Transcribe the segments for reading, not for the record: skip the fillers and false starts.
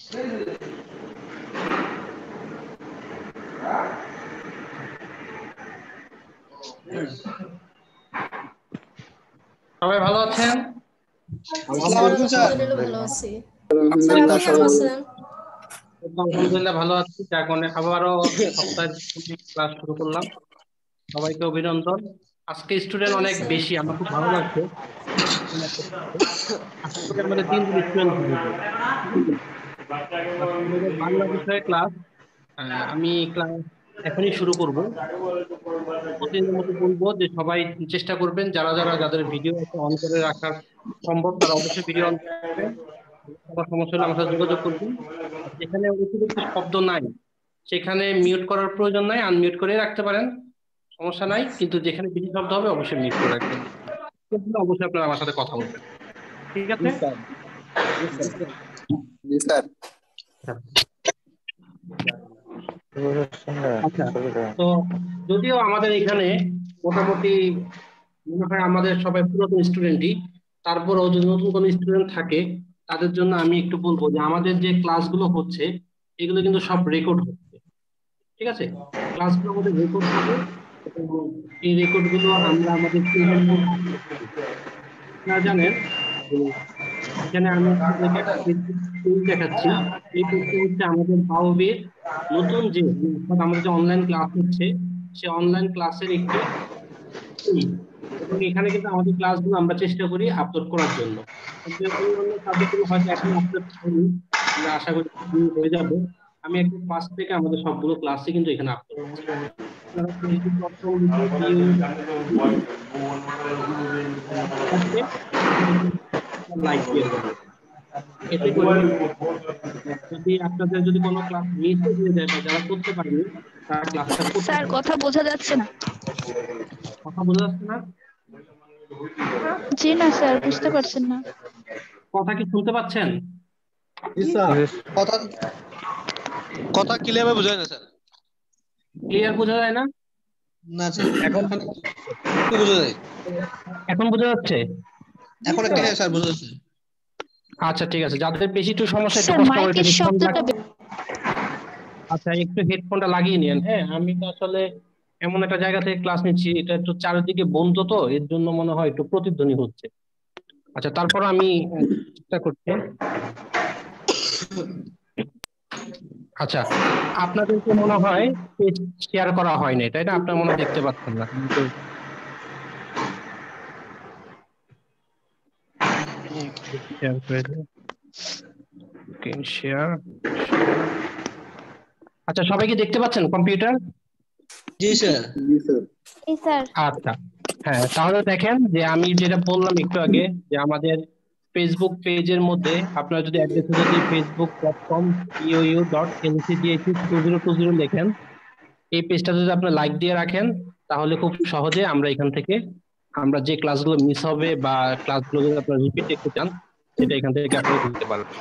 সবাই ভালো আছেন? আসসালামু আলাইকুম স্যার। আলহামদুলিল্লাহ ভালো আছি। স্যার আপনি কেমন আছেন? আলহামদুলিল্লাহ ভালো আছি। যার কারণে আবারও সপ্তাহে ক্লাস শুরু করলাম। সবাইকে অভিনন্দন। আজকে স্টুডেন্ট জি অনেক স্যার। বেশি, আমার খুব ভালো লাগছে। আশা করি আমাদের 3 জন স্টুডেন্ট হবে। আজকে আমাদের বাংলা বিষয়ে ক্লাস। আমি ক্লাস এখনই শুরু করব। প্রতিদিনের মতো বলবো যে সবাই চেষ্টা করবেন, যারা যারা যাদের ভিডিও অন করে রাখা সম্ভব তারা অবশ্যই ভিডিও অন করবেন। কোনো সমস্যা হলে আমার সাথে যোগাযোগ করবেন। আর যেখানে অতিরিক্ত শব্দ নাই সেখানে মিউট করার প্রয়োজন নাই, আনমিউট করে রাখতে পারেন, সমস্যা নাই। কিন্তু যেখানে বেশি শব্দ হবে অবশ্যই মিউট করে রাখবেন। অবশ্যই আপনারা আমার সাথে কথা বলবেন, ঠিক আছে? জি স্যার। আচ্ছা, তো যদিও আমাদের এখানে মোটামুটি মনে হয় আমাদের সবাই পুরাতন স্টুডেন্টই, তারপরেও যদি নতুন কোনো স্টুডেন্ট থাকে তাদের জন্য আমি একটু বলবো যে আমাদের যে ক্লাসগুলো হচ্ছে এগুলো কিন্তু সব রেকর্ড হচ্ছে, ঠিক আছে? ক্লাসগুলো আমাদের রেকর্ড হবে এবং এই রেকর্ড গুলো আমরা আমাদের পেজের মধ্যে আপলোড করি। আপনারা জানেন যে এখানে আমি আপনাদেরকে একটা পেজ দেখাচ্ছি। এই পেজটা হচ্ছে আমাদের বাউবির নতুন যে অর্থাৎ আমাদের যে অনলাইন ক্লাস হচ্ছে সে অনলাইন ক্লাসের একটি পেজ। এবং এখানে কিন্তু আমাদের ক্লাসগুলো আমরা চেষ্টা করি আপলোড করার জন্য। তবে অন্যান্য সাবজেক্টগুলো হয়তো এখন আপলোড করি, আমরা আশা করি হয়ে যাবে। আমি একদম ফার্স্ট থেকে আমাদের সবগুলো ক্লাসই কিন্তু এখানে আপলোড করছি। আপনারা ফেসবুক প্রথম লিখে লাইক দিয়ে দেবেন। এতে করে যদি আপনাদের যদি কোনো ক্লাস মিস হয়ে যায় বা যারা করতে পারেনি তারা ক্লাসটা করতে স্যার পারে। কথা বোঝা যাচ্ছে না। কথা বোঝা যাচ্ছে না? জি না স্যার, বুঝতে পারছেন না। কথা কি শুনতে পাচ্ছেন? জি স্যার। কথা কথা ক্লিয়ার বোঝা যায় না স্যার। ক্লিয়ার বোঝা যায় না? না স্যার, এখন একটু বোঝা যায়। এখন বোঝা যাচ্ছে? এখন একটা হ্যাঁ স্যার বোঝা যাচ্ছে। আচ্ছা ঠিক আছে, যাদের বেশি একটু সমস্যা একটু স্যার কষ্ট করে একটু মাইকের হেডফোন শব্দটা আচ্ছা একটু হেডফোনটা লাগিয়ে নিন। হ্যাঁ, আমি তো আসলে এমন একটা জায়গা থেকে ক্লাস নিচ্ছি, এটা একটু চারিদিকে বন্ধ, তো এর জন্য মনে হয় একটু প্রতিধ্বনি হচ্ছে। আচ্ছা, তারপর আমি চেষ্টা করছি। আচ্ছা, আপনাদেরকে মনে হয় পেজ শেয়ার করা হয়নি, তাই না? আপনারা মনে হয় দেখতে পাচ্ছেন না, কিন্তু শেয়ার করে দিন। Screen share. আচ্ছা, সবাই কি দেখতে পাচ্ছেন কম্পিউটার? জি স্যার। জি স্যার। আচ্ছা, হ্যাঁ, তাহলে দেখেন যে আমি যেটা বললাম একটু আগে যে আমাদের ফেসবুক পেজের মধ্যে আপনারা যদি অ্যাড্রেসে যদি facebook.com/eou.ncdh2020 লেখেন, এই পেজটা যদি আপনি লাইক দিয়ে রাখেন তাহলে খুব সহজে আমরা এখান থেকে আমরা যে ক্লাসগুলো মিস হবে বা ক্লাসগুলো যদি আপনারা রিপিট দেখতে চান সেটা এখান থেকে আপনারা দেখতে পারবেন।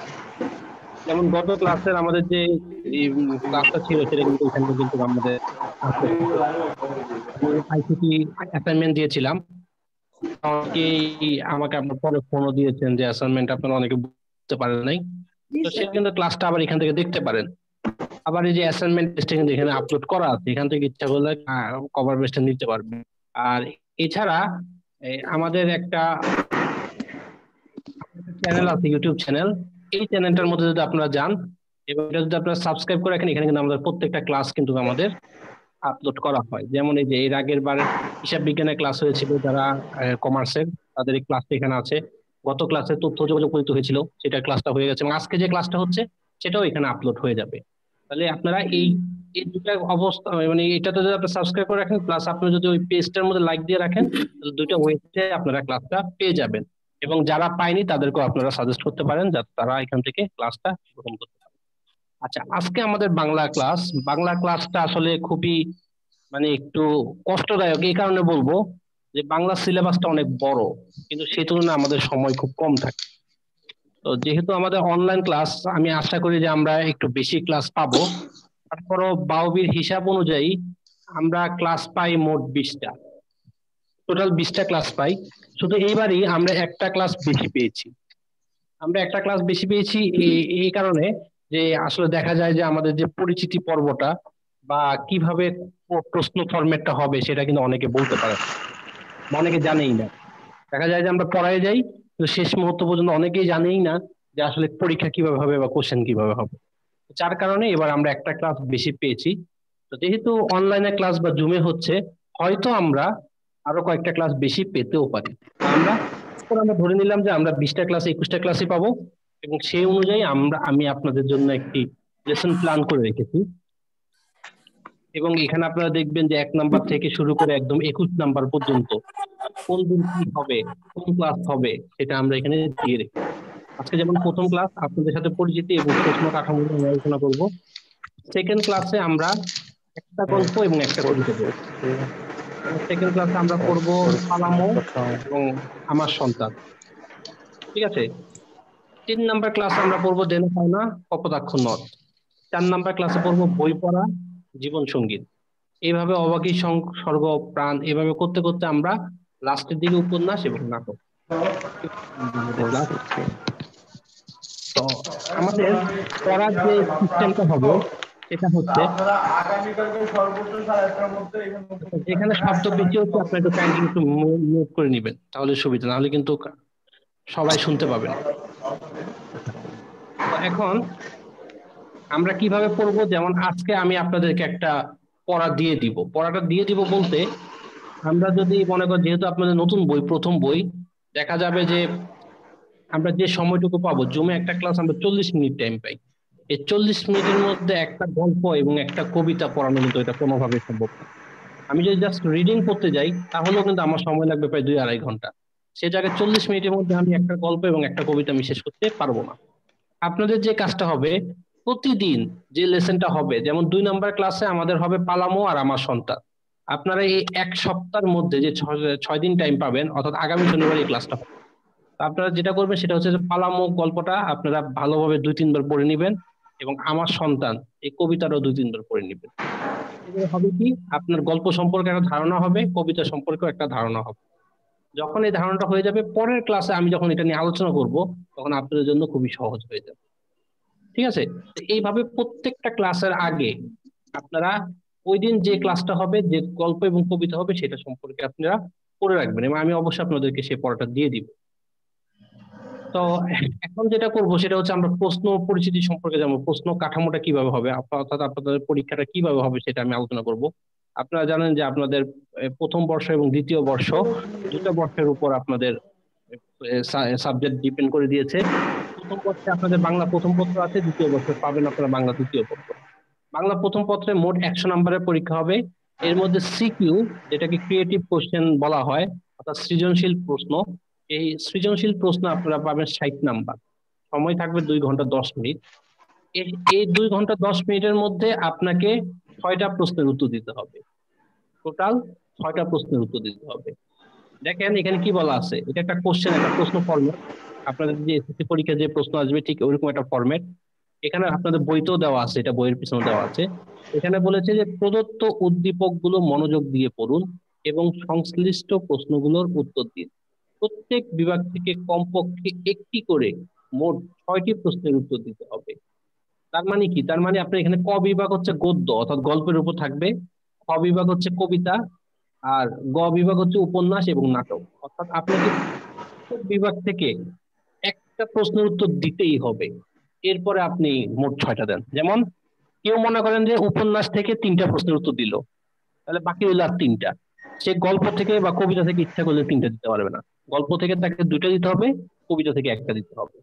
যেমন গত ক্লাসের আমাদের যে ক্লাসটা ছিল সেটা কিন্তু এখানে কিন্তু আমাদের আইসিটি অ্যাসাইনমেন্ট দিয়েছিলাম। অনেকেই আমাকে আপনার পরে ফোনও দিয়েছেন যে অ্যাসাইনমেন্ট আপনারা অনেকে বুঝতে পারেন নাই, তো সেটা কিন্তু ক্লাসটা আবার এখান থেকে দেখতে পারেন। আবার এই যে অ্যাসাইনমেন্ট টেস্টে কিন্তু এখানে আপলোড করা আছে, এখান থেকে ইচ্ছা করলে কভার পেজটা নিতে পারবেন। আর এছাড়া আমাদের একটা চ্যানেল আছে, ইউটিউব চ্যানেল। এই চ্যানেলটার মধ্যে যদি আপনারা যান এবং এটা যদি আপনারা সাবস্ক্রাইব করে রাখেন, এখানে কিন্তু আমাদের প্রত্যেকটা ক্লাস কিন্তু আমাদের আপলোড করা হয়। যেমন এই যে এর আগের বার হিসাব বিজ্ঞানের ক্লাস হয়েছিল, যারা কমার্সের তাদের এই ক্লাসটা এখানে আছে। গত ক্লাসে তথ্য যোগাযোগ পরিচিত হয়েছিল, সেটা ক্লাসটা হয়ে গেছে এবং আজকে যে ক্লাসটা হচ্ছে সেটাও এখানে আপলোড হয়ে যাবে। তাহলে আপনারা এই এই দুটা অবস্থা মানে এটাতে যদি আপনি সাবস্ক্রাইব করে রাখেন প্লাস আপনি যদি ওই পেজটার মধ্যে লাইক দিয়ে রাখেন তাহলে দুইটা ওয়েতে আপনারা ক্লাসটা পেয়ে যাবেন। এবং যারা পায়নি তাদেরকেও আপনারা সাজেস্ট করতে পারেন যাতে তারা এখান থেকে ক্লাসটা গ্রহণ করতে পারে। আচ্ছা, আজকে আমাদের বাংলা ক্লাসটা আসলে খুবই মানে একটু কষ্টদায়ক। এই কারণে বলবো যে বাংলা সিলেবাসটা অনেক বড়, কিন্তু সেই তুলনায় আমাদের সময় খুব কম থাকে। তো যেহেতু আমাদের অনলাইন ক্লাস, আমি আশা করি যে আমরা একটু বেশি ক্লাস পাবো। তারপরও বাউবির হিসাব অনুযায়ী আমরা ক্লাস পাই মোট 20টা, টোটাল 20টা ক্লাস পাই। শুধু এইবারই আমরা একটা ক্লাস বেশি পেয়েছি। আমরা একটা ক্লাস বেশি পেয়েছি এই কারণে যে আসলে দেখা যায় যে আমাদের যে পরিচিতি পর্বটা বা কিভাবে প্রশ্ন ফরম্যাটটা হবে সেটা কিন্তু অনেকে বলতে পারে না, বা অনেকে জানেই না। দেখা যায় যে আমরা পড়ায় যাই, কিন্তু শেষ মুহূর্ত পর্যন্ত অনেকেই জানেই না যে আসলে পরীক্ষা কিভাবে হবে বা কোশ্চেন কিভাবে হবে। যার কারণে এবার আমরা একটা ক্লাস বেশি পেয়েছি। তো যেহেতু অনলাইনে ক্লাস বা জুমে হচ্ছে, হয়তো আমরা আরো কয়েকটা ক্লাস বেশি পেতেও পারি। আমরা আমরা ধরে নিলাম যে আমরা 20টা ক্লাস 21টা ক্লাসই পাবো, এবং সেই অনুযায়ী আমি আপনাদের জন্য একটি লেসন প্ল্যান করে রেখেছি। এবং এখানে আপনারা দেখবেন যে 1 নাম্বার থেকে শুরু করে একদম 21 নাম্বার পর্যন্ত কোন দিন কি হবে, কোন ক্লাস হবে, সেটা আমরা এখানে দিয়ে রেখেছি। আজকে যেমন প্রথম ক্লাস আপনাদের সাথে পরিচিতি এবং প্রশ্ন কাঠামো নিয়ে আলোচনা করব। সেকেন্ড ক্লাসে আমরা একটা গল্প এবং একটা কবিতা পড়ব। সেকেন্ড ক্লাসে আমরা পড়বো পালামো এবং আমার সন্তান। ঠিক আছে। 3 নাম্বার ক্লাসে আমরা পড়বো দেনা পাওনা কপোতাক্ষ নদ। 4 নাম্বার ক্লাসে পড়বো বই পড়া জীবন সঙ্গীত। এইভাবে অবাকি স্বর্গ প্রাণ এভাবে করতে করতে আমরা লাস্টের দিকে উপন্যাস এবং নাটক। তো আমাদের পড়ার যে সিস্টেমটা হবে সেটা হচ্ছে, যেখানে শব্দ বেশি হচ্ছে আপনার একটু কাইন্ডলি একটু নোট করে নিবেন, তাহলে সুবিধা, নাহলে কিন্তু সবাই শুনতে পাবেন। তো এখন আমরা কিভাবে পড়বো, যেমন আজকে আমি আপনাদেরকে একটা পড়া দিয়ে দিব। পড়াটা দিয়ে দিব বলতে, আমরা যদি মনে করি যেহেতু আপনাদের নতুন বই, প্রথম বই, দেখা যাবে যে আমরা যে সময়টুকু পাবো, জমে একটা ক্লাস আমরা 40 মিনিট টাইম পাই। এই 40 মিনিটের মধ্যে একটা গল্প এবং একটা কবিতা পড়ানো কিন্তু এটা কোনোভাবে সম্ভব না। আমি যদি জাস্ট রিডিং করতে যাই তাহলেও কিন্তু আমার সময় লাগবে প্রায় 2-2.5 ঘন্টা। সে জায়গায় 40 মিনিটের মধ্যে আমি একটা গল্প এবং একটা কবিতা আমি শেষ করতে পারবো না। আপনাদের যে কাজটা হবে, প্রতিদিন যে লেসনটা হবে, যেমন 2 নাম্বার ক্লাসে আমাদের হবে পালামো আর আমার সন্তান। আপনারা এই 1 সপ্তাহের মধ্যে যে 6 দিন টাইম পাবেন, অর্থাৎ আগামী শনিবার এই ক্লাসটা হবে। আপনারা যেটা করবেন সেটা হচ্ছে যে পালামো গল্পটা আপনারা ভালোভাবে 2-3 বার পড়ে নিবেন, এবং আমার সন্তান এই কবিতাটাও 2-3 বার পড়ে নিবেন। এগুলো হবে কি, আপনার গল্প সম্পর্কে একটা ধারণা হবে, কবিতা সম্পর্কেও একটা ধারণা হবে। যখন এই ধারণাটা হয়ে যাবে, পরের ক্লাসে আমি যখন এটা নিয়ে আলোচনা করব, তখন আপনাদের জন্য খুবই সহজ হয়ে যাবে। ঠিক আছে। তো এইভাবে প্রত্যেকটা ক্লাসের আগে আপনারা ওই দিন যে ক্লাসটা হবে, যে গল্প এবং কবিতা হবে, সেটা সম্পর্কে আপনারা পড়ে রাখবেন, এবং আমি অবশ্যই আপনাদেরকে সেই পড়াটা দিয়ে দিব। তো এখন যেটা করব সেটা হচ্ছে আমরা প্রশ্ন পরিচিতি সম্পর্কে জানবো, প্রশ্ন কাঠামোটা কিভাবে হবে, অর্থাৎ আপনাদের পরীক্ষাটা কিভাবে হবে সেটা আমি আলোচনা করব। আপনারা জানেন যে আপনাদের প্রথম বর্ষ এবং দ্বিতীয় বর্ষ, দুটো বর্ষের উপর আপনাদের সাবজেক্ট ডিপেন্ড করে দিয়েছে। প্রথম বর্ষে আপনাদের বাংলা প্রথম পত্র আছে, দ্বিতীয় বর্ষে পাবেন আপনারা বাংলা দ্বিতীয় পত্র। বাংলা প্রথম পত্রে মোট 100 নাম্বারের পরীক্ষা হবে। এর মধ্যে সিকিউ, যেটাকে ক্রিয়েটিভ কোশ্চেন বলা হয়, অর্থাৎ সৃজনশীল প্রশ্ন, এই সৃজনশীল প্রশ্ন আপনারা পাবেন 60 নাম্বার। সময় থাকবে 2 ঘন্টা 10 মিনিট। এই 2 ঘন্টা 10 মিনিটের মধ্যে আপনাকে 6টা প্রশ্নের উত্তর দিতে হবে। টোটাল 6টা প্রশ্নের উত্তর দিতে হবে। দেখেন এখানে কি বলা আছে, এটা একটা কোশ্চেন, একটা প্রশ্ন ফরম্যাট। আপনাদের যে এসএসসি পরীক্ষায় যে প্রশ্ন আসবে ঠিক ওইরকম একটা ফরম্যাট। এখানে আপনাদের বইতেও দেওয়া আছে, এটা বইয়ের পিছনে দেওয়া আছে। এখানে বলেছে যে প্রদত্ত উদ্দীপক গুলো মনোযোগ দিয়ে পড়ুন এবং সংশ্লিষ্ট প্রশ্নগুলোর উত্তর দিন। প্রত্যেক বিভাগ থেকে কমপক্ষে একটি করে মোট 6টি প্রশ্নের উত্তর দিতে হবে। তার মানে কি, তার মানে আপনার এখানে ক বিভাগ হচ্ছে গদ্য অর্থাৎ গল্পের উপর থাকবে, খ বিভাগ হচ্ছে কবিতা, আর গ বিভাগ হচ্ছে উপন্যাস এবং নাটক। অর্থাৎ আপনাকে প্রত্যেক বিভাগ থেকে একটা প্রশ্নের উত্তর দিতেই হবে। এরপরে আপনি মোট 6টা দেন। যেমন কেউ মনে করেন যে উপন্যাস থেকে 3টা প্রশ্নের উত্তর দিল, তাহলে বাকি হইলো আর 3টা। সে গল্প থেকে বা কবিতা থেকে ইচ্ছা করলে 3টা দিতে পারবে না। গল্প থেকে তাকে 2টা দিতে হবে, কবিতা থেকে একটা দিতে হবে,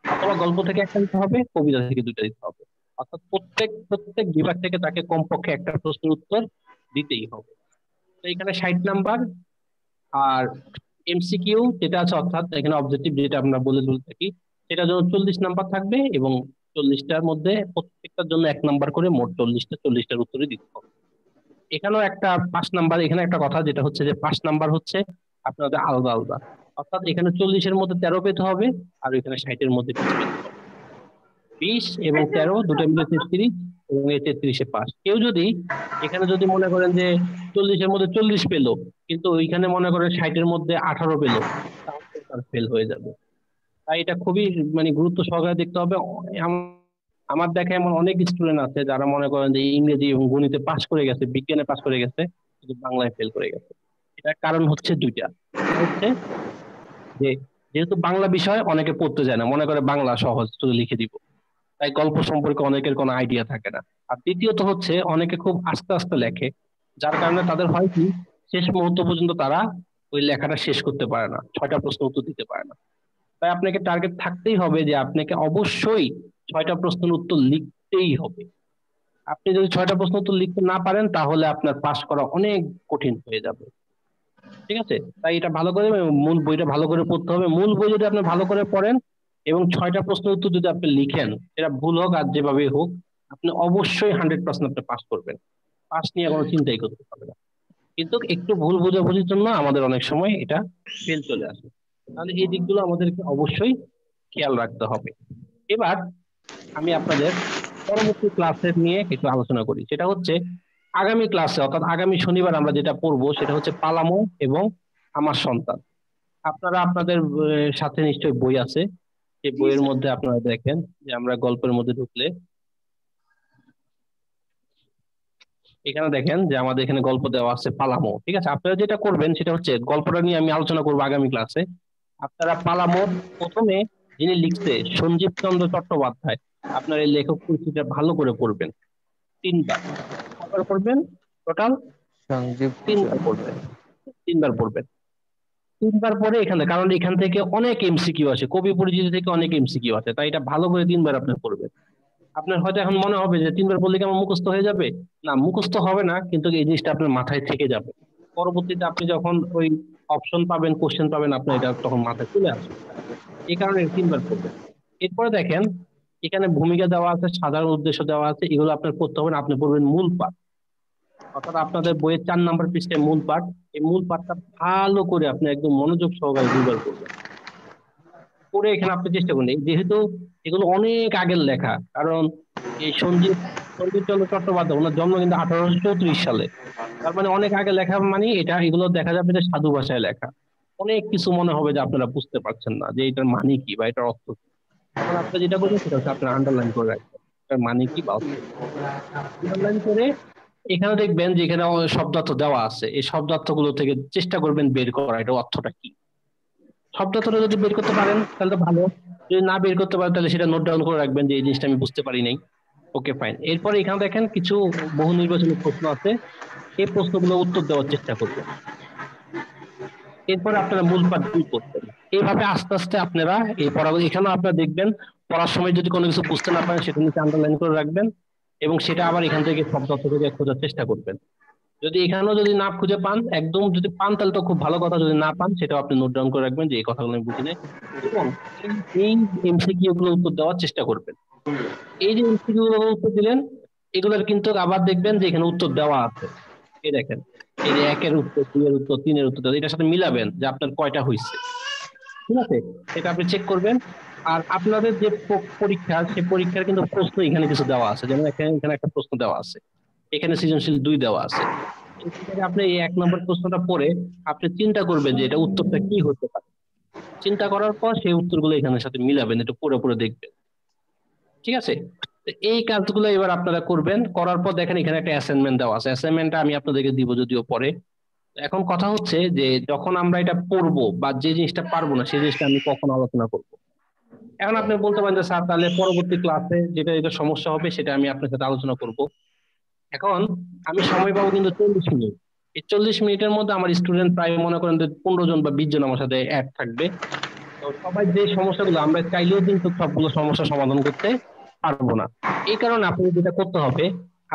অথবা গল্প থেকে একটা দিতে হবে, কবিতা থেকে 2টা দিতে হবে। অর্থাৎ প্রত্যেক প্রত্যেক বিভাগ থেকে তাকে কমপক্ষে একটা প্রশ্নের উত্তর দিতেই হবে। তো এখানে 60 নাম্বার। আর এমসিকিউ যেটা আছে, অর্থাৎ এখানে অবজেক্টিভ যেটা আমরা বলে বলে থাকি, সেটার জন্য 40 নাম্বার থাকবে, এবং 40টার মধ্যে প্রত্যেকটার জন্য 1 নাম্বার করে মোট 40টা, 40টার উত্তরে দিতে হবে। এখানেও একটা 5 নাম্বার, এখানে একটা কথা যেটা হচ্ছে যে 5 নাম্বার হচ্ছে আপনাদের আলাদা আলাদা। অর্থাৎ এখানে 40-এর মধ্যে 13 পেতে হবে, আর এখানে 60-এর মধ্যে 20 পেতে হবে। 20 এবং 13 দুটো মিলে 33, এবং এই 33-এ পাস। কেউ যদি এখানে যদি মনে করেন যে 40-এর মধ্যে 40 পেলো, কিন্তু ওইখানে মনে করেন 60-এর মধ্যে 18 পেলো, তাহলে তার ফেল হয়ে যাবে। তাই এটা খুবই মানে গুরুত্ব সহকারে দেখতে হবে। আমার দেখা এমন অনেক স্টুডেন্ট আছে যারা মনে করেন যে ইংরেজি এবং গণিতে পাশ করে গেছে, বিজ্ঞানে পাশ করে গেছে, কিন্তু বাংলায় ফেল করে গেছে। এটার কারণ হচ্ছে দুইটা। একটা হচ্ছে যে যেহেতু বাংলা বিষয় অনেকে পড়তে যায় না, মনে করে বাংলা সহজ, শুধু লিখে দিব, তাই গল্প সম্পর্কে অনেকের কোনো আইডিয়া থাকে না। আর দ্বিতীয়ত হচ্ছে অনেকে খুব আস্তে আস্তে লেখে, যার কারণে তাদের হয় কি শেষ মুহূর্ত পর্যন্ত তারা ওই লেখাটা শেষ করতে পারে না, 6টা প্রশ্ন উত্তর দিতে পারে না। তাই আপনাকে টার্গেট থাকতেই হবে যে আপনাকে অবশ্যই 6টা প্রশ্নের উত্তর লিখতেই হবে। আপনি যদি 6টা প্রশ্ন উত্তর লিখতে না পারেন তাহলে আপনার পাস করা অনেক কঠিন হয়ে যাবে। ঠিক আছে, তাই এটা ভালো করে মূল বইটা ভালো করে পড়তে হবে। মূল বই যদি আপনি ভালো করে পড়েন এবং 6টা প্রশ্নের উত্তর যদি আপনি লিখেন, এটা ভুল হোক আর যেভাবেই হোক, আপনি অবশ্যই 100% আপনি পাস করবেন। পাস নিয়ে কোনো চিন্তাই করতে হবে না। কিন্তু একটু ভুল বোঝাবুঝির জন্য আমাদের অনেক সময় এটা ফেল চলে আসে। তাহলে এই দিকগুলো আমাদেরকে অবশ্যই খেয়াল রাখতে হবে। এবার আমি আপনাদের পরবর্তী ক্লাসের নিয়ে একটু আলোচনা করি। সেটা হচ্ছে আগামী ক্লাসে অর্থাৎ আগামী শনিবার আমরা যেটা পড়বো সেটা হচ্ছে পালামো এবং আমার সন্তান। আপনারা আপনাদের সাথে নিশ্চয়ই বই আছে, সেই জি বইয়ের স্যার। মধ্যে আপনারা দেখেন যে আমরা গল্পের মধ্যে ঢুকলে এখানে দেখেন যে আমাদের এখানে গল্প দেওয়া আছে পালামো। ঠিক আছে, আপনারা যেটা করবেন সেটা হচ্ছে গল্পটা নিয়ে আমি আলোচনা করবো আগামী ক্লাসে। আপনারা পালামোর প্রথমে যিনি লিখছে সঞ্জীব চন্দ্র চট্টোপাধ্যায়, আপনার এই লেখক পরিচিতিটা ভালো করে পড়বেন 3বার। কবার পড়বেন? টোটাল সঞ্জীব 3বার পড়বেন। 3বার পড়বেন। 3বার পরে এখানে, কারণ এখান থেকে অনেক এমসিকিউ আছে, কবি পরিচিতি থেকে অনেক এমসিকিউ আছে, তাই এটা ভালো করে 3বার আপনি পড়বেন। আপনার হয়তো এখন মনে হবে যে 3বার পড়লে কি আমার মুখস্থ হয়ে যাবে? না, মুখস্থ হবে না, কিন্তু এই জিনিসটা আপনার মাথায় থেকে যাবে। পরবর্তীতে আপনি যখন ওই অপশন পাবেন, কোশ্চেন পাবেন, আপনার এটা তখন মাথায় চলে আসবে। এই কারণে 3বার পড়বেন। এরপরে দেখেন এখানে ভূমিকা দেওয়া আছে, সাধারণ উদ্দেশ্য দেওয়া আছে, এগুলো আপনার পড়তে হবে না, আপনি পড়বেন মূল পাঠ। অর্থাৎ আপনাদের বইয়ের 4 নাম্বার পৃষ্ঠায় মূল পাঠ। এই মূল পাঠটা ভালো করে আপনি একদম মনোযোগ সহকারে 2বার পড়বেন। পড়ে এখানে আপনি চেষ্টা করুন, যেহেতু এগুলো অনেক আগের লেখা, কারণ এই সঞ্জীব সঞ্জীব চন্দ্র চট্টোপাধ্যায় ওনার জন্ম কিন্তু 1834 সালে। তার মানে অনেক আগে লেখা, মানে এটা এগুলো দেখা যাবে যে সাধু ভাষায় লেখা। অনেক কিছু মনে হবে যে আপনারা বুঝতে পারছেন না যে এটার মানে কি বা এটার অর্থ কি। তখন আপনি যেটা করবেন সেটা হচ্ছে আপনার আন্ডারলাইন করে রাখবেন এটার মানে কি বা অর্থ কি। আন্ডারলাইন করে এখানে দেখবেন যে এখানে শব্দার্থ দেওয়া আছে, এই শব্দার্থ গুলো থেকে চেষ্টা করবেন বের করা এটা অর্থটা কি। শব্দার্থটা যদি বের করতে পারেন তাহলে তো ভালো, যদি না বের করতে পারেন তাহলে সেটা নোট ডাউন করে রাখবেন যে এই জিনিসটা আমি বুঝতে পারি নাই। ওকে, ফাইন। এরপরে এখানে দেখেন কিছু বহু নির্বাচনী প্রশ্ন আছে, এই প্রশ্নগুলো উত্তর দেওয়ার চেষ্টা করবেন। এরপরে আপনারা মূল পাঠ 2 করবেন। এইভাবে আস্তে আস্তে আপনারা এই পড়াগুলো, এখানেও আপনারা দেখবেন পড়ার সময় যদি কোনো কিছু বুঝতে না পারেন সেটা নিচে আন্ডারলাইন করে রাখবেন, এবং সেটা আবার এখান থেকে শব্দার্থ থেকে খোঁজার চেষ্টা করবেন। যদি এখানেও যদি না খুঁজে পান, একদম যদি পান তাহলে তো খুব ভালো কথা, যদি না পান সেটাও আপনি নোট ডাউন করে রাখবেন যে এই কথাগুলো আমি বুঝি নাই, এবং এই এমসিকিউ গুলো উত্তর দেওয়ার চেষ্টা করবেন। এই যে এমসিকিউ গুলো উত্তর দিলেন, এগুলোর কিন্তু আবার দেখবেন যে এখানে উত্তর দেওয়া আছে। এই দেখেন, এই যে 1-এর উত্তর, 2-এর উত্তর, 3-এর উত্তর, এটার সাথে মিলাবেন যে আপনার কয়টা হয়েছে। ঠিক আছে, এটা আপনি চেক করবেন। আর আপনাদের যে পরীক্ষা, সেই পরীক্ষার কিন্তু প্রশ্ন এখানে কিছু দেওয়া আছে, যেমন এখানে এখানে একটা প্রশ্ন দেওয়া আছে, এখানে সৃজনশীল 2 দেওয়া আছে। এখান থেকে আপনি এই 1 নম্বর প্রশ্নটা পড়ে আপনি চিন্তা করবেন যে এটা উত্তরটা কি হতে পারে। চিন্তা করার পর সেই উত্তরগুলো এখানের সাথে মিলাবেন, একটু পড়ে পড়ে দেখবেন। ঠিক আছে, তো এই কাজগুলো এবার আপনারা করবেন। করার পর দেখেন এখানে একটা অ্যাসাইনমেন্ট দেওয়া আছে, অ্যাসাইনমেন্টটা আমি আপনাদেরকে দিব যদিও পরে। এখন কথা হচ্ছে যে যখন আমরা এটা পড়বো বা যে জিনিসটা পারবো না সেই জিনিসটা আমি কখন আলোচনা করব। এখন আপনি বলতে পারেন যে স্যার তাহলে পরবর্তী ক্লাসে যেটা যেটা সমস্যা হবে সেটা আমি আপনার সাথে আলোচনা করব। এখন আমি সময় পাবো কিন্তু 40 মিনিট। এই 40 মিনিটের মধ্যে আমার স্টুডেন্ট প্রায় মনে করেন যে 15 জন বা 20 জন আমার সাথে অ্যাড থাকবে। তো সবাই যে সমস্যাগুলো, আমরা চাইলেও কিন্তু সবগুলো সমস্যা সমাধান করতে পারবো না। এই কারণে আপনি যেটা করতে হবে,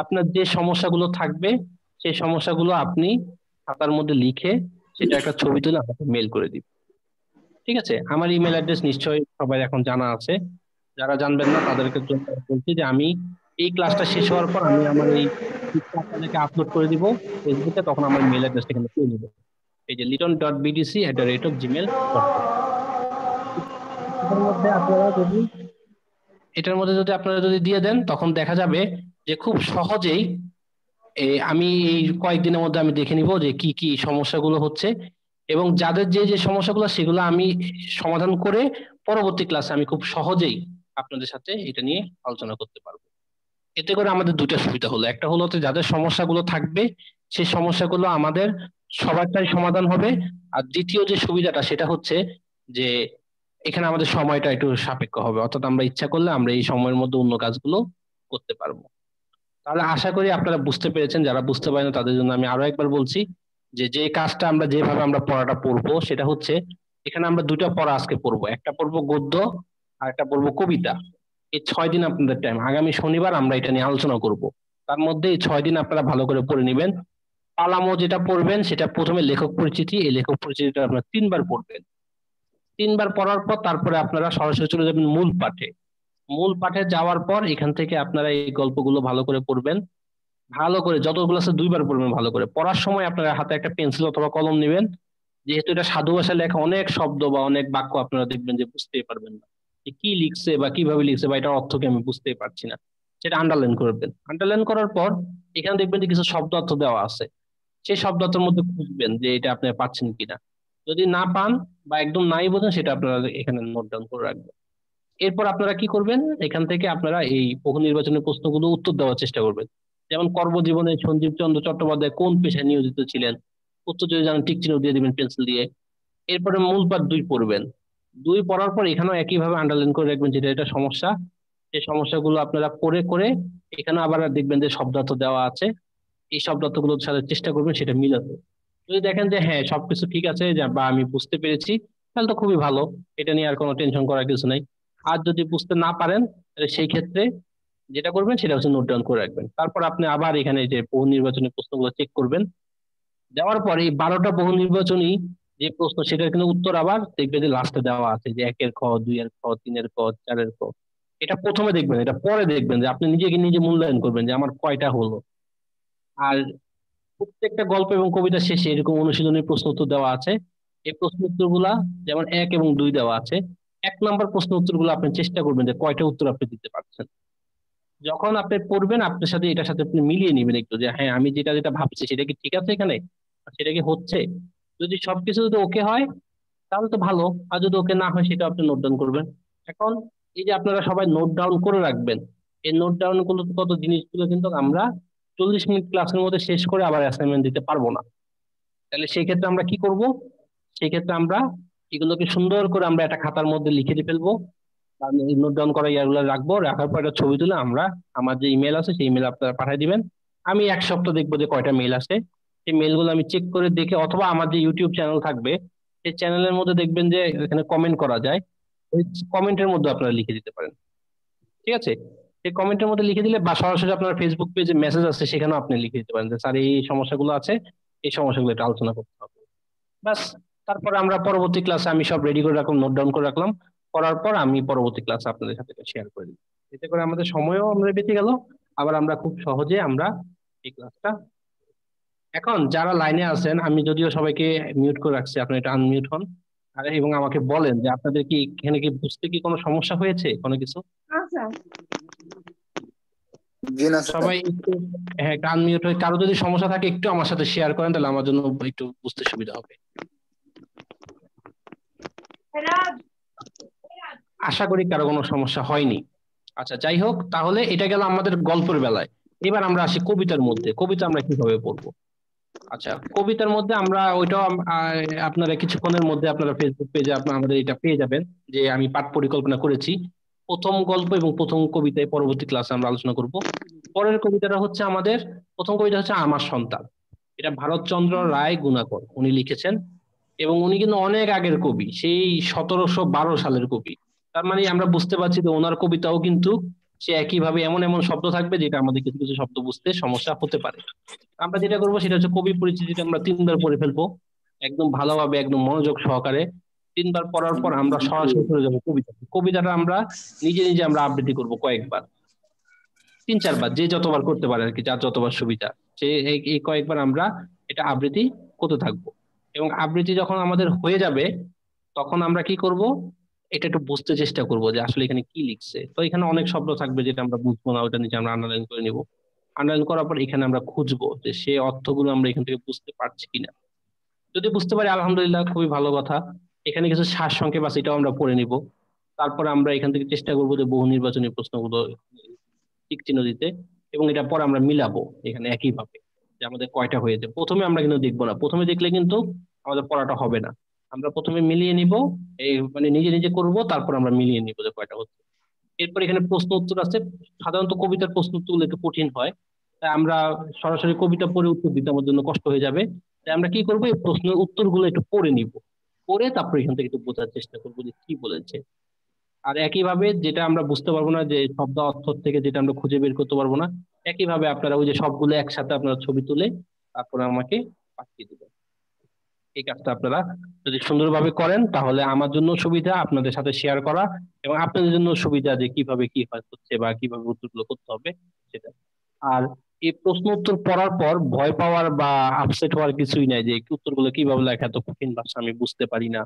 আপনার যে সমস্যাগুলো থাকবে সেই সমস্যাগুলো আপনি খাতার মধ্যে লিখে সেটা একটা ছবি তুলে আমাকে মেল করে দিবেন। ঠিক আছে, আমার ইমেল অ্যাড্রেস নিশ্চয়ই সবাই এখন জানা আছে। যারা জানবেন না তাদেরকে জন্য বলছি যে আমি এই ক্লাসটা শেষ হওয়ার পর আমি আমার এই চিত্র আপনাদেরকে আপলোড করে দিব ফেসবুকে, তখন আমার মেল অ্যাড্রেসটা এখানে পেয়ে নেবেন। এই যে liton.bdc@gmail.com। এটার মধ্যে আপনারা যদি এটার মধ্যে যদি আপনারা যদি দিয়ে দেন তখন দেখা যাবে যে খুব সহজেই আমি এই কয়েকদিনের মধ্যে আমি দেখে নিব যে কি কি সমস্যাগুলো হচ্ছে, এবং যাদের যে যে সমস্যাগুলো সেগুলো আমি সমাধান করে পরবর্তী ক্লাসে আমি খুব সহজেই আপনাদের সাথে এটা নিয়ে আলোচনা করতে পারবো। এতে করে আমাদের দুটো সুবিধা হলো, একটা হলো যে যাদের সমস্যাগুলো থাকবে সেই সমস্যাগুলো আমাদের সবারটাই সমাধান হবে। আর দ্বিতীয় যে সুবিধাটা সেটা হচ্ছে যে এখানে আমাদের সময়টা একটু সাপেক্ষ হবে, অর্থাৎ আমরা ইচ্ছা করলে আমরা এই সময়ের মধ্যে অন্য কাজগুলো করতে পারবো। তাহলে আশা করি আপনারা বুঝতে পেরেছেন, যারা বুঝতে পারেন না তাদের জন্য আমি আরো একবার বলছি যে যে কাজটা আমরা যেভাবে আমরা পড়াটা পড়বো সেটা হচ্ছে এখানে আমরা দুটো পড়া আজকে পড়বো, একটা পড়বো গদ্য আর একটা পড়বো কবিতা। এই 6 দিন আপনাদের টাইম, আগামী শনিবার আমরা এটা নিয়ে আলোচনা করব। তার মধ্যে এই 6 দিন আপনারা ভালো করে পড়ে নেবেন। পালামো যেটা পড়বেন সেটা প্রথমে লেখক পরিচিতি, এই লেখক পরিচিতিটা আপনারা 3বার পড়বেন। 3বার পড়ার পর তারপরে আপনারা সরাসরি চলে যাবেন মূল পাঠে। মূল পাঠে যাওয়ার পর এখান থেকে আপনারা এই গল্পগুলো ভালো করে পড়বেন, ভালো করে যতগুলো আছে 2বার পড়বেন। ভালো করে পড়ার সময় আপনারা হাতে একটা পেন্সিল অথবা কলম নেবেন, যেহেতু এটা সাধু ভাষায় লেখা, অনেক শব্দ বা অনেক বাক্য আপনারা দেখবেন যে বুঝতেই পারবেন না যে কি লিখছে বা কিভাবে লিখছে বা এটার অর্থ কি আমি বুঝতেই পারছি না, সেটা আন্ডারলাইন করবেন। আন্ডারলাইন করার পর এখানে দেখবেন যে কিছু শব্দ অর্থ দেওয়া আছে, সেই শব্দ অর্থের মধ্যে খুঁজবেন যে এটা আপনি পাচ্ছেন কিনা। যদি না পান বা একদম নাই বোঝেন সেটা আপনারা এখানে নোট ডাউন করে রাখবেন। এরপর আপনারা কি করবেন, এখান থেকে আপনারা এই বহু নির্বাচনী প্রশ্নগুলো উত্তর দেওয়ার চেষ্টা করবেন। যেমন কর্মজীবনে সঞ্জীব চন্দ্র চট্টোপাধ্যায় কোন পেশায় নিয়োজিত ছিলেন, উত্তর যদি জানেন টিক চিহ্ন দিয়ে দিবেন পেন্সিল দিয়ে। এরপরে মূল পাঠ 2 পড়বেন। 2 পড়ার পর এখানেও একইভাবে আন্ডারলাইন করে রাখবেন যেটা এটা সমস্যা, এই সমস্যাগুলো আপনারা করে করে এখানে আবার দেখবেন যে শব্দার্থ দেওয়া আছে, এই শব্দার্থগুলোর সাথে চেষ্টা করবেন সেটা মিলাতে। যদি দেখেন যে হ্যাঁ সবকিছু ঠিক আছে বা আমি বুঝতে পেরেছি, তাহলে তো খুবই ভালো, এটা নিয়ে আর কোনো টেনশন করার কিছু নাই। আর যদি বুঝতে না পারেন তাহলে সেই ক্ষেত্রে যেটা করবেন সেটা হচ্ছে নোট ডাউন করে রাখবেন। তারপর আপনি আবার এখানে যে বহু নির্বাচনী প্রশ্নগুলো চেক করবেন, দেওয়ার পরে এই 12টা বহু নির্বাচনী যে প্রশ্ন সেটার কিন্তু উত্তর আবার দেখবে যে লাস্টে দেওয়া আছে, যে 1-এর খ, 2-এর খ, 3-এর খ, 4-এর খ। এটা প্রথমে দেখবেন, এটা পরে দেখবেন যে আপনি নিজেকে নিজে মূল্যায়ন করবেন যে আমার কয়টা হলো। আর প্রত্যেকটা গল্প এবং কবিতা শেষে এরকম অনুশীলনী প্রশ্ন উত্তর দেওয়া আছে। এই প্রশ্ন উত্তর গুলা যেমন 1 এবং 2 দেওয়া আছে, 1 নম্বর প্রশ্ন উত্তর গুলো আপনি চেষ্টা করবেন যে কয়টা উত্তর আপনি দিতে পারছেন। যখন আপনি পড়বেন আপনার সাথে এটার সাথে আপনি মিলিয়ে নিবেন একটু যে হ্যাঁ আমি যেটা যেটা ভাবছি সেটা কি ঠিক আছে এখানে, আর সেটা কি হচ্ছে। যদি সবকিছু যদি ওকে হয় তাহলে তো ভালো, আর যদি ওকে না হয় সেটা আপনি নোট ডাউন করবেন। এখন এই যে আপনারা সবাই নোট ডাউন করে রাখবেন, এই নোট ডাউন গুলো কত জিনিসগুলো কিন্তু আমরা 40 মিনিট ক্লাসের মধ্যে শেষ করে আবার অ্যাসাইনমেন্ট দিতে পারবো না। তাহলে সেই ক্ষেত্রে আমরা কি করব, সেই ক্ষেত্রে আমরা এগুলোকে সুন্দর করে আমরা একটা খাতার মধ্যে লিখে দিয়ে ফেলবো, নোট ডাউন করা ইয়ারগুলো রাখবো, রাখার পর একটা ছবি তুলে আমরা আমার যে ইমেল আছে সেই ইমেল আপনারা পাঠিয়ে দিবেন। আমি 1 সপ্তাহ দেখবো যে কয়টা মেল আসে, সেই মেলগুলো আমি চেক করে দেখে, অথবা আমার যে ইউটিউব চ্যানেল থাকবে সেই চ্যানেলের মধ্যে দেখবেন যে এখানে কমেন্ট করা যায়, ওই কমেন্টের মধ্যে আপনারা লিখে দিতে পারেন। ঠিক আছে, সেই কমেন্টের মধ্যে লিখে দিলে বা সরাসরি আপনার ফেসবুক পেজে মেসেজ আছে সেখানেও আপনি লিখে দিতে পারেন যে স্যার এই সমস্যাগুলো আছে, এই সমস্যাগুলো একটু আলোচনা করতে হবে। ব্যাস, তারপরে আমরা পরবর্তী ক্লাসে আমি সব রেডি করে রাখলাম, নোট ডাউন করে রাখলাম, করার পর আমি পরবর্তী ক্লাসে আপনাদের সাথে শেয়ার করে দিই। এতে করে আমাদের সময়ও আমরা বেঁচে গেল, আবার আমরা খুব সহজে আমরা এই ক্লাসটা। এখন যারা লাইনে আছেন, আমি যদিও সবাইকে মিউট করে রাখছি, আপনারা এটা আনমিউট হন আর এবং আমাকে বলেন যে আপনাদের কি এখানে কি বুঝতে কি কোনো সমস্যা হয়েছে কোনো কিছু। জি না স্যার। সবাই একটু হ্যাঁ আনমিউট হয়ে, কারো যদি সমস্যা থাকে একটু আমার সাথে শেয়ার করেন, তাহলে আমার জন্য একটু বুঝতে সুবিধা হবে। আশা করি কারো কোনো সমস্যা হয়নি। আচ্ছা যাই হোক, তাহলে এটা গেল আমাদের গল্পের বেলায়। এবার আমরা আসি কবিতার মধ্যে, কবিতা আমরা কিভাবে পড়বো। আচ্ছা কবিতার মধ্যে আমরা ওইটাও আপনারা কিছুক্ষণের মধ্যে আপনারা ফেসবুক পেজে আপনারা আমাদের এটা পেয়ে যাবেন যে আমি পাঠ পরিকল্পনা করেছি। প্রথম গল্প এবং প্রথম কবিতায় পরবর্তী ক্লাসে আমরা আলোচনা করব। পরের কবিতাটা হচ্ছে আমাদের প্রথম কবিতা হচ্ছে আমার সন্তান। এটা ভারতচন্দ্র রায় গুণাকর উনি লিখেছেন, এবং উনি কিন্তু অনেক আগের কবি, সেই 1712 সালের কবি। তার মানে আমরা বুঝতে পারছি যে ওনার কবিতাও কিন্তু সে একইভাবে এমন এমন শব্দ থাকবে যেটা আমাদের কিছু কিছু শব্দ বুঝতে সমস্যা হতে পারে। আমরা যেটা করবো সেটা হচ্ছে কবি পরিচিতিটা আমরা 3বার পড়ে ফেলবো, একদম ভালোভাবে একদম মনোযোগ সহকারে। 3বার পড়ার পর আমরা সরাসরি চলে যাবো কবিতা, কবিতাটা আমরা নিজে নিজে আমরা আবৃত্তি করব কয়েকবার, 3-4 বার, যে যতবার করতে পারে আর কি, যার যতবার সুবিধা সে এই কয়েকবার আমরা এটা আবৃত্তি করতে থাকবো। এবং আবৃত্তি যখন আমাদের হয়ে যাবে তখন আমরা কি করব, এটা একটু বুঝতে চেষ্টা করব যে আসলে এখানে কি লিখছে। তো এখানে অনেক শব্দ থাকবে যেটা আমরা বুঝবো না, ওটা নিচে আমরা আন্ডারলাইন করে নিব। আন্ডারলাইন করার পর এখানে আমরা খুঁজবো যে সে অর্থগুলো আমরা এখান থেকে বুঝতে পারছি কিনা। যদি বুঝতে পারি আলহামদুলিল্লাহ, খুবই ভালো কথা। এখানে কিছু সার সংক্ষেপ আছে, এটাও আমরা পড়ে নিব। তারপরে আমরা এখান থেকে চেষ্টা করবো যে বহু নির্বাচনী প্রশ্নগুলো টিক চিহ্ন দিতে, এবং এটা পরে আমরা মিলাবো এখানে একইভাবে যে আমাদের কয়টা হয়েছে। প্রথমে আমরা কিন্তু দেখবো না, প্রথমে দেখলে কিন্তু আমাদের পড়াটা হবে না। আমরা প্রথমে মিলিয়ে নিব, এই মানে নিজে নিজে করব, তারপর আমরা মিলিয়ে নিব যে কয়টা হচ্ছে। এরপর এখানে প্রশ্ন উত্তর আছে। সাধারণত কবিতার প্রশ্ন উত্তরগুলো একটু কঠিন হয়, তাই আমরা সরাসরি কবিতা পড়ে উত্তর দিতে আমার জন্য কষ্ট হয়ে যাবে। তাই আমরা কি করবো, এই প্রশ্নের উত্তরগুলো একটু পড়ে নিব, পড়ে তারপর এখান থেকে একটু বোঝার চেষ্টা করবো যে কি বলেছে। আর একইভাবে যেটা আমরা বুঝতে পারবো না, যে শব্দ অর্থ থেকে যেটা আমরা খুঁজে বের করতে পারবো না, একইভাবে আপনারা ওই যে সবগুলো একসাথে আপনারা ছবি তুলে তারপরে আমাকে পাঠিয়ে দেবেন। এই কাজটা আপনারা যদি সুন্দরভাবে করেন তাহলে আমার জন্য সুবিধা আপনাদের সাথে শেয়ার করা, এবং আপনাদের জন্য সুবিধা যে কিভাবে কি হচ্ছে বা কিভাবে উত্তরগুলো করতে হবে সেটা। আর এই প্রশ্ন উত্তর পড়ার পর ভয় পাওয়ার বা আপসেট হওয়ার কিছুই নাই যে উত্তরগুলো কিভাবে লেখা, এত কঠিন ভাষা আমি বুঝতে পারি না।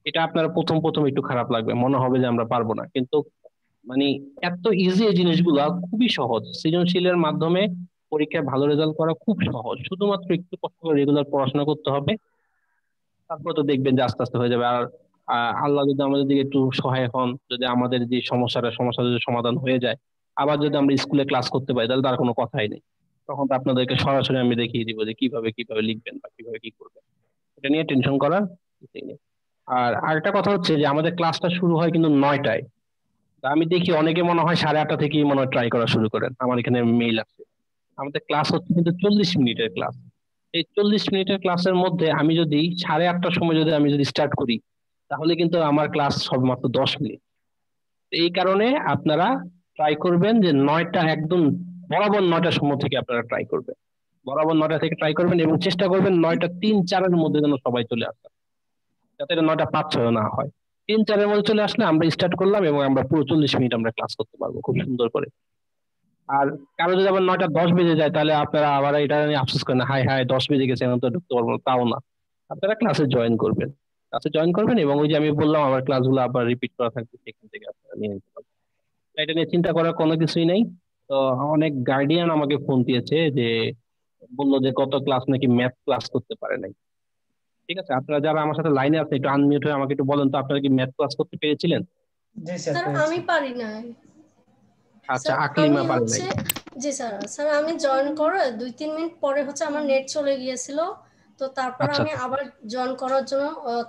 এটা আপনারা প্রথম প্রথম একটু খারাপ লাগবে, মনে হবে যে আমরা পারবো না, কিন্তু মানে এত ইজি এই জিনিসগুলা, খুবই সহজ। সৃজনশীলের মাধ্যমে পরীক্ষায় ভালো রেজাল্ট করা খুব সহজ, শুধুমাত্র একটু কষ্ট করে রেগুলার পড়াশোনা করতে হবে, তারপর তো দেখবেন যে আস্তে আস্তে হয়ে যাবে। আর আল্লাহ যদি আমাদের দিকে একটু সহায় হন, যদি আমাদের যে সমস্যা যদি সমাধান হয়ে যায়, আবার যদি আমরা স্কুলে ক্লাস করতে পারি, তাহলে তার কোনো কথাই নেই। তখন তো আপনাদেরকে সরাসরি আমি দেখিয়ে দিব যে কিভাবে কিভাবে লিখবেন বা কিভাবে কি করবেন। এটা নিয়ে টেনশন করার কিছুই নেই। আর আরেকটা কথা হচ্ছে যে আমাদের ক্লাসটা শুরু হয় কিন্তু 9টায়। তা আমি দেখি অনেকে মনে হয় 8:30 থেকেই মনে হয় ট্রাই করা শুরু করেন, আমার এখানে মেইল আছে। আমাদের ক্লাস হচ্ছে কিন্তু 40 মিনিটের ক্লাস। এই 40 মিনিটের ক্লাসের মধ্যে আমি যদি 8:30টার সময় যদি আমি যদি স্টার্ট করি, তাহলে কিন্তু আমার ক্লাস সবেমাত্র 10 মিনিট। এই কারণে আপনারা ট্রাই করবেন যে 9টা একদম বরাবর 9টার সময় থেকে আপনারা ট্রাই করবেন, বরাবর 9টা থেকে ট্রাই করবেন, এবং চেষ্টা করবেন 9টা 3-4-এর মধ্যে যেন সবাই চলে আসে, যাতে এটা 9টা 5-6 না হয়। 3-4-এর মধ্যে চলে আসলে আমরা স্টার্ট করলাম এবং আমরা পুরো 40 মিনিট আমরা ক্লাস করতে পারবো খুব সুন্দর করে। আর কারো যদি আবার 9টা 10 বেজে যায়, তাহলে আপনারা আবার এটা নিয়ে আফসোস করেন, হাই হাই 10 বেজে গেছে এখন তো ঢুকতে পারবো না, তাও না। আপনারা ক্লাসে জয়েন করবেন, এবং ওই যে আমি বললাম আবার ক্লাসগুলো আবার রিপিট করা থাকবে, সেখান থেকে আপনারা নিয়ে নিতে পারবেন। তাই এটা নিয়ে চিন্তা করার কোনো কিছুই নেই। তো অনেক গার্ডিয়ান আমাকে ফোন দিয়েছে, যে বললো যে গত ক্লাস নাকি ম্যাথ ক্লাস করতে পারে নাই। ঠিক আছে, আপনারা যারা আমার সাথে লাইনে আছেন একটু আনমিউট হয়ে আমাকে একটু বলেন তো, আপনারা কি ম্যাথ ক্লাস করতে পেরেছিলেন? জি স্যার স্যার পেয়েছি। আমি পারি না। আচ্ছা, স্যার আকলিমা আমি পারে নাই। হচ্ছে, জি স্যার, স্যার আমি জয়েন করার 2-3 মিনিট পরে হচ্ছে আমার নেট চলে গিয়েছিল। তো তারপর আচ্ছা আমি আবার জয়েন করার জন্য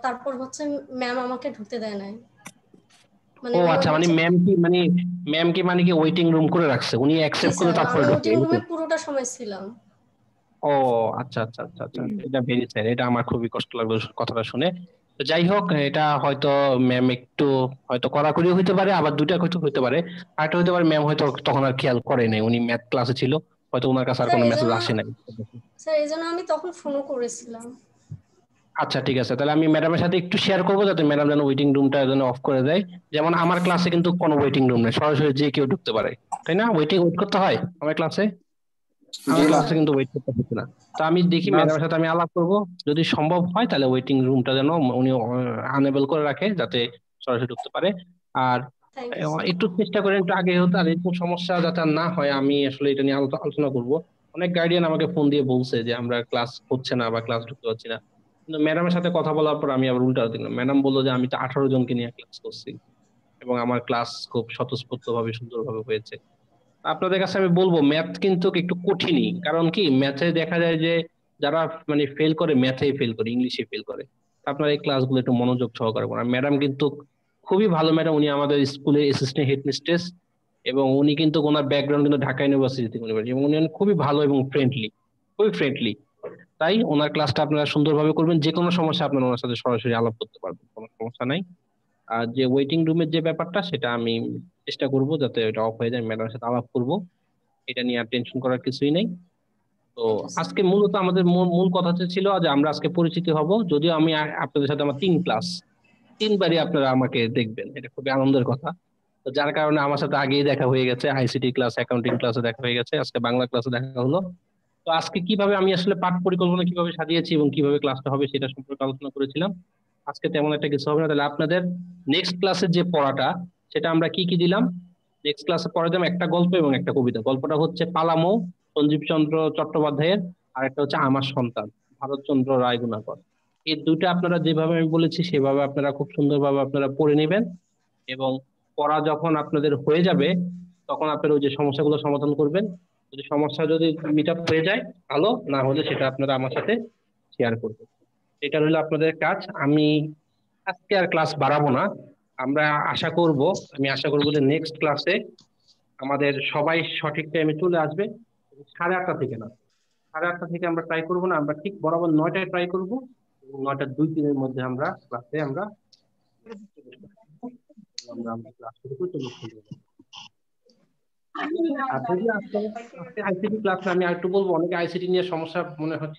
তারপর হচ্ছে ম্যাম আমাকে ঢুকতে দেয় নাই। মানে ও আমার আচ্ছা, মানে হচ্ছে, ম্যাম কি কি ওয়েটিং রুম করে রাখছে, উনি জি অ্যাকসেপ্ট করে স্যার তারপরে আমি ঢুকে ওয়েটিং এই তো? রুমে পুরোটা সময় ছিলাম। ও আচ্ছা আচ্ছা আচ্ছা আচ্ছা, এটা ভেরি স্যার, এটা আমার খুবই কষ্ট লাগলো কথাটা শুনে। তো যাই হোক, এটা হয়তো ম্যাম একটু হয়তো কড়াকড়ি হইতে পারে, আবার দুইটা হয়তো হইতে পারে। আরেকটা হইতে পারে ম্যাম হয়তো তখন আর খেয়াল করে নাই, উনি ম্যাথ ক্লাসে ছিল, হয়তো ওনার কাছে আর স্যার কোনো এই মেসেজ জন্য, আসে নাই। স্যার এই জন্য আমি তখন ফোনও করেছিলাম। আচ্ছা ঠিক আছে, তাহলে আমি ম্যাডামের সাথে একটু শেয়ার করবো, যাতে ম্যাডাম যেন ওয়েটিং রুমটা যেন অফ করে দেয়। যেমন আমার ক্লাসে কিন্তু কোনো ওয়েটিং রুম নেই, সরাসরি যে কেউ ঢুকতে পারে, তাই না? ওয়েট করতে হয় আমার ক্লাসে? জি আমার ক্লাসে স্যার। কিন্তু ওয়েট করতে হচ্ছে না। তো আমি দেখি না ম্যাডামের সাথে আমি আলাপ করব, যদি সম্ভব হয় তাহলে ওয়েটিং রুমটা যেন উনি আনেবল করে রাখে, যাতে সরাসরি ঢুকতে পারে। আর থ্যাংক ইউ স্যার। একটু চেষ্টা করেন একটু আগে হতে, আর এরকম সমস্যা যাতে আর না হয় আমি আসলে এটা নিয়ে আলোচনা করব। অনেক গার্ডিয়ান আমাকে ফোন দিয়ে বলছে যে আমরা ক্লাস হচ্ছে না বা ক্লাস ঢুকতে পারছি না, কিন্তু ম্যাডামের সাথে কথা বলার পর আমি আবার উল্টা দিলাম, ম্যাডাম বললো যে আমি তো 18 জনকে নিয়ে ক্লাস করছি এবং আমার ক্লাস খুব স্বতঃস্ফূর্ত ভাবে সুন্দরভাবে হয়েছে। আপনাদের কাছে আমি বলবো ম্যাথ কিন্তু একটু কঠিনই, কারণ কি ম্যাথে দেখা যায় যে যারা মানে ফেল করে, ম্যাথেই ফেল করে, ইংলিশে ফেল করে। আপনার এই ক্লাসগুলো একটু মনোযোগ সহকারে করেন। ম্যাডাম কিন্তু খুবই ভালো ম্যাডাম, উনি আমাদের স্কুলে অ্যাসিস্ট্যান্ট হেডমিস্ট্রেস, এবং উনি কিন্তু ওনার ব্যাকগ্রাউন্ড কিন্তু ঢাকা ইউনিভার্সিটি থেকে, এবং উনি খুবই ভালো এবং ফ্রেন্ডলি, খুবই ফ্রেন্ডলি। তাই ওনার ক্লাসটা আপনারা সুন্দরভাবে করবেন, যে কোনো সমস্যা আপনারা ওনার সাথে সরাসরি আলাপ করতে পারবেন, কোনো সমস্যা নাই। আর যে ওয়েটিং রুমের যে ব্যাপারটা, সেটা আমি চেষ্টা করব যাতে এটা অফ হয়ে যায়, ম্যাডামের সাথে আলাপ করব, এটা নিয়ে আর টেনশন করার কিছুই নেই। তো থ্যাংক ইউ স্যার। আজকে মূলত আমাদের মূল কথা ছিল যে আমরা আজকে পরিচিতি হব, যদিও আমি আপনাদের সাথে আমার 3 ক্লাস, 3বারই আপনারা আমাকে দেখবেন, এটা খুবই আনন্দের কথা। তো যার কারণে আমার সাথে আগেই দেখা হয়ে গেছে, আইসিটি ক্লাস, অ্যাকাউন্টিং ক্লাসে দেখা হয়ে গেছে, আজকে বাংলা ক্লাসে দেখা হলো। তো আজকে কিভাবে আমি আসলে পাঠ পরিকল্পনা কিভাবে সাজিয়েছি এবং কিভাবে ক্লাসটা হবে সেটা সম্পর্কে আলোচনা করেছিলাম। আজকে তেমন একটা কিছু হবে না, তাহলে আপনাদের নেক্সট ক্লাসের যে পড়াটা, সেটা আমরা কি কি দিলাম? নেক্সট ক্লাসে পড়া দিলাম একটা গল্প এবং একটা কবিতা। গল্পটা হচ্ছে পালামৌ, সঞ্জীব চন্দ্র চট্টোপাধ্যায়ের, আর একটা হচ্ছে আমার সন্তান, ভারতচন্দ্র রায়গুণাকর। এই দুইটা আপনারা যেভাবে আমি বলেছি সেভাবে আপনারা খুব সুন্দরভাবে আপনারা পড়ে নেবেন, এবং পড়া যখন আপনাদের হয়ে যাবে তখন আপনারা ওই যে সমস্যাগুলো সমাধান করবেন। যদি সমস্যা যদি মিট আপ হয়ে যায় ভালো, না হলে সেটা আপনারা আমার সাথে শেয়ার করবেন। এটা হলো আপনাদের কাজ। আমি আজকে আর ক্লাস বাড়াবো না। আমরা আমি আশা করব যে নেক্সট ক্লাসে আমাদের সবাই সঠিক টাইমে চলে আসবে। 8:30 থেকে না, 8:30 থেকে আমরা ট্রাই করবো না, আমরা ঠিক বরাবর 9টায় ট্রাই করবো এবং 9টা 2-3-এর মধ্যে আমরা ক্লাসে আমরা ক্লাস শুরু করে চলে আসতে পারবো। আর যদি আজকে আইসিটি ক্লাসে আমি আরেকটু বলবো, অনেকে আইসিটি নিয়ে সমস্যা মনে হয়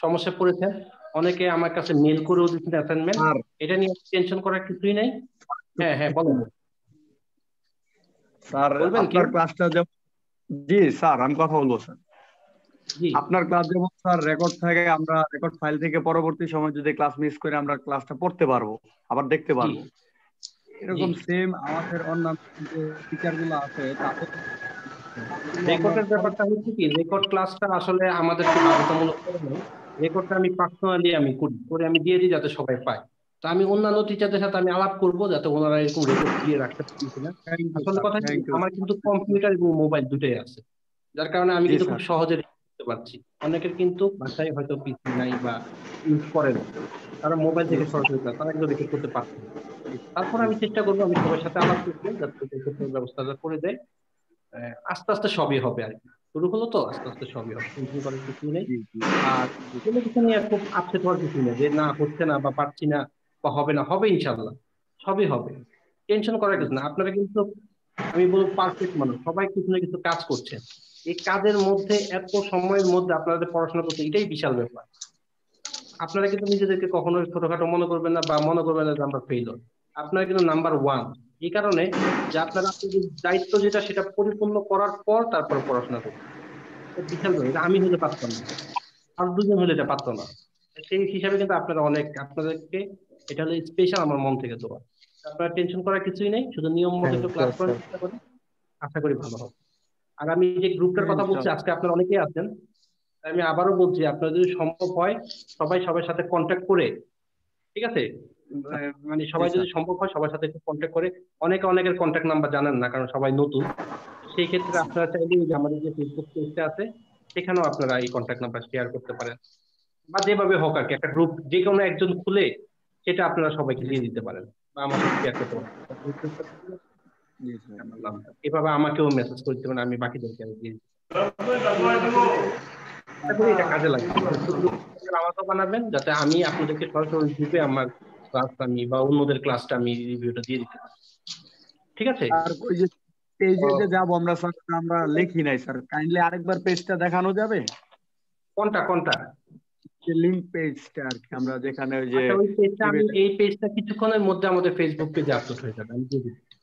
সমস্যা পড়েছেন, অনেকে আমার কাছে মেল করেও দিচ্ছেন অ্যাসাইনমেন্ট। এটা নিয়ে টেনশন করার কিছুই নাই। হ্যাঁ হ্যাঁ বলেন স্যার। বলবেন কি? আপনার ক্লাসটা যেমন, জি স্যার আমি কথা বলবো স্যার। জি আপনার ক্লাস যেমন স্যার রেকর্ড থাকে, আমরা রেকর্ড ফাইল থেকে পরবর্তী সময় যদি ক্লাস মিস করে আমরা ক্লাসটা পড়তে পারবো, আবার দেখতে পারবো। এরকম সেম আমাদের অন্যান্য টিচার গুলো আছে তাদের রেকর্ডের ব্যাপারটা হচ্ছে কি, রেকর্ড ক্লাসটা আসলে আমাদেরকে বাধ্যতামূলক করে নেই। রেকর্ডটা আমি পার্সোনালি আমি করে আমি দিয়ে দিই যাতে সবাই পায়। তো আমি অন্যান্য টিচারদের সাথে আমি আলাপ করবো যাতে ওনারা এরকম রেকর্ড দিয়ে রাখতে পারি কিনা। আসলে কথা কি, আমার কিন্তু কম্পিউটার এবং মোবাইল দুটোই আছে, যার কারণে আমি কিন্তু খুব সহজে করতে পারছি। অনেকের কিন্তু বাসায় হয়তো পিসি নাই বা ইউজ করে না, তারা মোবাইল থেকে সরাসরি তারা কিন্তু রেকর্ড করতে পারছে না। তারপর আমি চেষ্টা করবো আমি সবার সাথে আলাপ করবো যাতে রেকর্ডের ব্যবস্থাটা করে দেয়। আস্তে আস্তে সবই হবে আর কি, শুরু হলো তো আস্তে আস্তে সবই হবে, টেনশন করার কিছু নেই। আর কোনো কিছু নিয়ে খুব আপসেট হওয়ার কিছু নেই যে না হচ্ছে না বা পারছি না বা হবে না, হবে ইনশাল্লাহ সবই হবে। টেনশন করার কিছু না। আপনারা কিন্তু আমি বলবো পারফেক্ট মানুষ, সবাই কিছু না কিছু কাজ করছে। এই কাজের মধ্যে এত সময়ের মধ্যে আপনাদের পড়াশোনা করতে, এটাই বিশাল ব্যাপার। আপনারা কিন্তু নিজেদেরকে কখনো ছোটখাটো মনে করবেন না বা মনে করবেন না যে আমরা ফেল। আপনারা কিন্তু নাম্বার 1 এই কারণে যে আপনারা আপনাদের দায়িত্ব যেটা সেটা পরিপূর্ণ করার পর তারপর পড়াশোনা করবেন। বিশাল ব্যাপার, এটা আমি হলে পারতাম না, আর দুজন হলে এটা পারতো না। সেই হিসাবে কিন্তু আপনারা আপনাদেরকে এটা হলো স্পেশাল আমার মন থেকে দোয়া। আপনারা টেনশন করার কিছুই নেই, শুধু নিয়ম মতো একটু ক্লাস করার চেষ্টা করেন, আশা করি ভালো হবে। আর আমি যে গ্রুপটার কথা বলছি আজকে আপনারা অনেকেই আছেন, আমি আবারও বলছি আপনারা যদি সম্ভব হয় সবার সাথে কন্ট্যাক্ট করে, ঠিক আছে, মানে সবাই যদি সম্ভব হয় সবার সাথে একটু কন্ট্যাক্ট করে। অনেকের কন্ট্যাক্ট নাম্বার জানেন না কারণ সবাই নতুন। সেই ক্ষেত্রে আপনারা চাইলে যে আমাদের যে ফেসবুক পেজটা আছে সেখানেও আপনারা এই কন্ট্যাক্ট নাম্বার শেয়ার করতে পারেন, বা যেভাবে হোক আর কি, একটা গ্রুপ যে কোনো একজন খুলে সেটা আপনারা সবাইকে দিয়ে দিতে পারেন বা আমার সাথে শেয়ার করতে পারেন। এভাবে আমাকেও মেসেজ করে দিতে পারেন, আমি বাকিদেরকে আমি দিয়ে দিতে পারি। এটা কাজে লাগবে। আমাকেও বানাবেন যাতে আমি আপনাদেরকে সরাসরি গ্রুপে আমার ক্লাস আমি বা অন্যদের ক্লাসটা আমি রিভিউটা দিয়ে দিতে পারি। ঠিক আছে? আর ওই যে পেজে যে যাব আমরা স্যার, আমরা লিখি নাই স্যার, কাইন্ডলি আরেকবার পেজটা দেখানো যাবে? কোনটা যে লিংক পেজটা আর কি, আমরা যেখানে ওই যে ওই পেজটা, আমি এই পেজটা কিছুক্ষণের মধ্যে আমাদের ফেসবুক পেজে আপলোড হয়ে যাবে, আমি দিয়ে দিচ্ছি।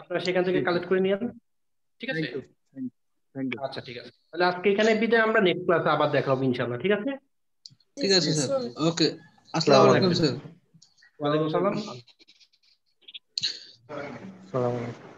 আপনারা সেখান থেকে কালেক্ট করে নিয়ে আসবেন। ঠিক আছে? আচ্ছা ঠিক আছে, তাহলে আজকে এখানে বিদায়। আমরা নেক্সট ক্লাসে আবার দেখা হবে ইনশাআল্লাহ। ঠিক আছে? ঠিক আছে স্যার, ওকে। আসসালামু আলাইকুম স্যার। ওয়ালাইকুম আসসালাম। আসসালামু আলাইকুম।